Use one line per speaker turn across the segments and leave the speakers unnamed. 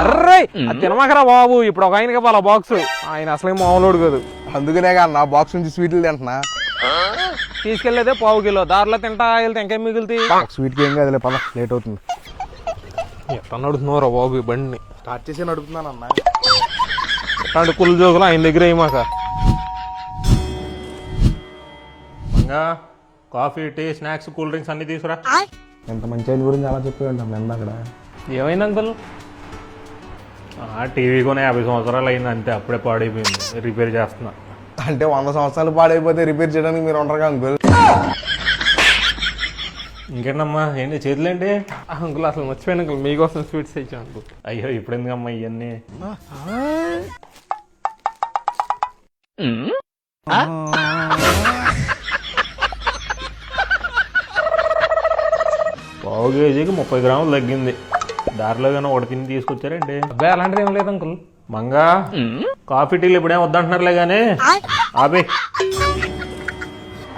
Array తినమాకరా బాబు, ఇప్పుడు ఒక ఆయనకి వాళ్ళ బాక్స్, ఆయన అసలే మామూలుడు కాదు.
అందుకనే నా బాక్స్ నుంచి స్వీట్లు తింటున్నా.
తీసుకెళ్లేదే పావు కిలో, దారిలో తింటా వెళ్తే ఇంకేం మిగులుతాయి.
స్వీట్కి ఏం కాదులే, పద లేట్ అవుతుంది.
ఎట్లా నడుతున్నావురా బాబు ఈ బండిని?
స్టార్ట్ చేసి నడుపుతున్నాను అన్న.
ఇట్లాంటి కుళ్ళు జోకులు ఆయన దగ్గర ఏమాక. Coffee, tea, snacks, cool drinks అన్ని తీసుకురా.
ఎంత మంచి ఆయన గురించి అలా చెప్పేవాళ్ళం ఎంత అక్కడ.
ఏమైంది అంకుల్? టీవీ కొని 50 సంవత్సరాలు అయింది అంతే, అప్పుడే పాడైపోయింది, రిపేర్ చేస్తున్నా.
అంటే 100 సంవత్సరాలు పాడైపోతే రిపేర్ చేయడానికి మీరు ఉండరు అంకుల్.
ఇంకేంటమ్మా, ఏంటి చేతులేంటి? అంకుల్ అసలు మర్చిపోయాను అంకుల్, మీకోసం స్వీట్స్ తెచ్చాను అంకుల్. అయ్యో ఇప్పుడు ఎందుకమ్మా ఇవన్నీ? పావు కేజీకి 30 గ్రాములు తగ్గింది. దారిలో కానీ ఒకటి తిని తీసుకొచ్చారండి. అబ్బాయి అలాంటిది ఏం లేదు అంకుల్. మంగా కాఫీ టీలు ఇప్పుడేం వద్దంటున్నారులే కానీ ఆపే.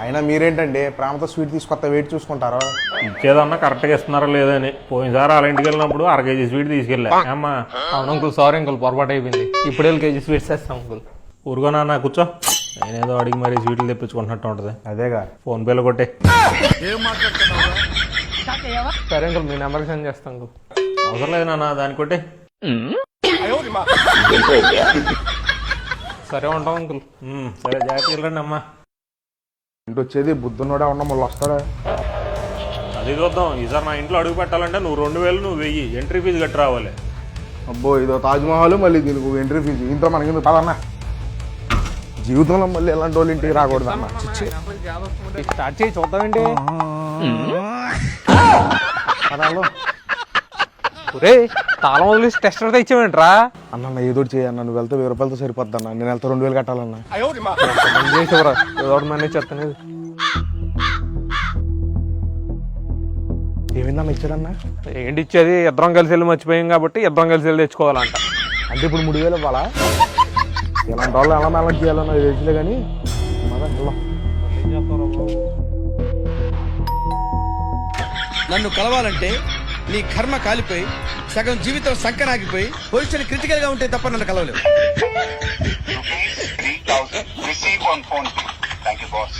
అయినా మీరేంటండి ప్రేమతో స్వీట్ తీసుకొస్తా వెయిట్ చూసుకుంటారు.
ఇచ్చేదన్నా కరెక్ట్గా ఇస్తున్నారా లేదని. పోయినసారి వాళ్ళ ఇంటికి వెళ్ళినప్పుడు 1 కేజీ స్వీట్ తీసుకెళ్ళా అమ్మా. అవును అంకుల్, సారీ అంకుల్, పొరపాటు అయిపోయింది. ఇప్పుడే 1 కేజీ స్వీట్స్ వేస్తాం అంకుల్. ఊరుకోనా కూర్చో, నేనేదో అడిగి మరీ స్వీట్లు తెప్పించుకుంటున్నట్టు ఉంటుంది.
అదేగా
ఫోన్పేలో కొట్టే. సరే అంకుల్, మీ నెంబర్కి సెండ్ చేస్తాను అంకుల్. అవసరం లేదు నాన్న, దాన్ని కొట్టే. సరే ఉంటాం అంకుల్. సరే జాగ్రత్తగా వెళ్ళండి అమ్మా.
ఇంటి వచ్చేది బుద్ధున్నోడే ఉన్న మళ్ళీ వస్తాడా?
అది చూద్దాం. ఈసారి నా ఇంట్లో అడుగు పెట్టాలంటే నువ్వు 2000 నువ్వు 1000 ఎంట్రీ ఫీజు కట్టి రావాలి.
అబ్బో ఇదో తాజ్మహల్, మళ్ళీ దీనికి ఎంట్రీ ఫీజు, ఇంట్లో మనకి పదన్నా. జీవితంలో మళ్ళీ ఎలాంటి వాళ్ళు ఇంటికి రాకూడదు అన్న.
స్టార్ట్ చేయి చూద్దామండి. ఒరే తాళం వదిలేసి టెస్టర్ తెచ్చావేంట్రా?
అన్న ఏదో చేయన్న, నువ్వు వెళ్తే 1000 రూపాయలతో సరిపోద్ది అన్న. నేను వెళ్తే 2000 కట్టాలన్నా.
చేసేవరా ఏదో మేనేజ్ చేస్తాను.
ఏమైందన్న ఇచ్చాడన్నా?
ఏంటి ఇచ్చేది? ఇద్దరం కలిసి వెళ్ళి మర్చిపోయాం కాబట్టి ఇద్దరం కలిసి వెళ్ళి తెచ్చుకోవాలంట.
అంటే ఇప్పుడు 3000 ఇవ్వాలా? ఇలాంటి వాళ్ళు ఎలా మేనేజ్ చేయాలన్నా తెలిసిలే కానీ
నన్ను కలవాలంటే నీ కర్మ కాలిపోయి సగం జీవితం సంకనాగిపోయి పొజిషన్ క్రిటికల్ గా ఉంటే తప్ప నన్ను కలవలేవు.
₹3000 receive on phone. Thank you, boss.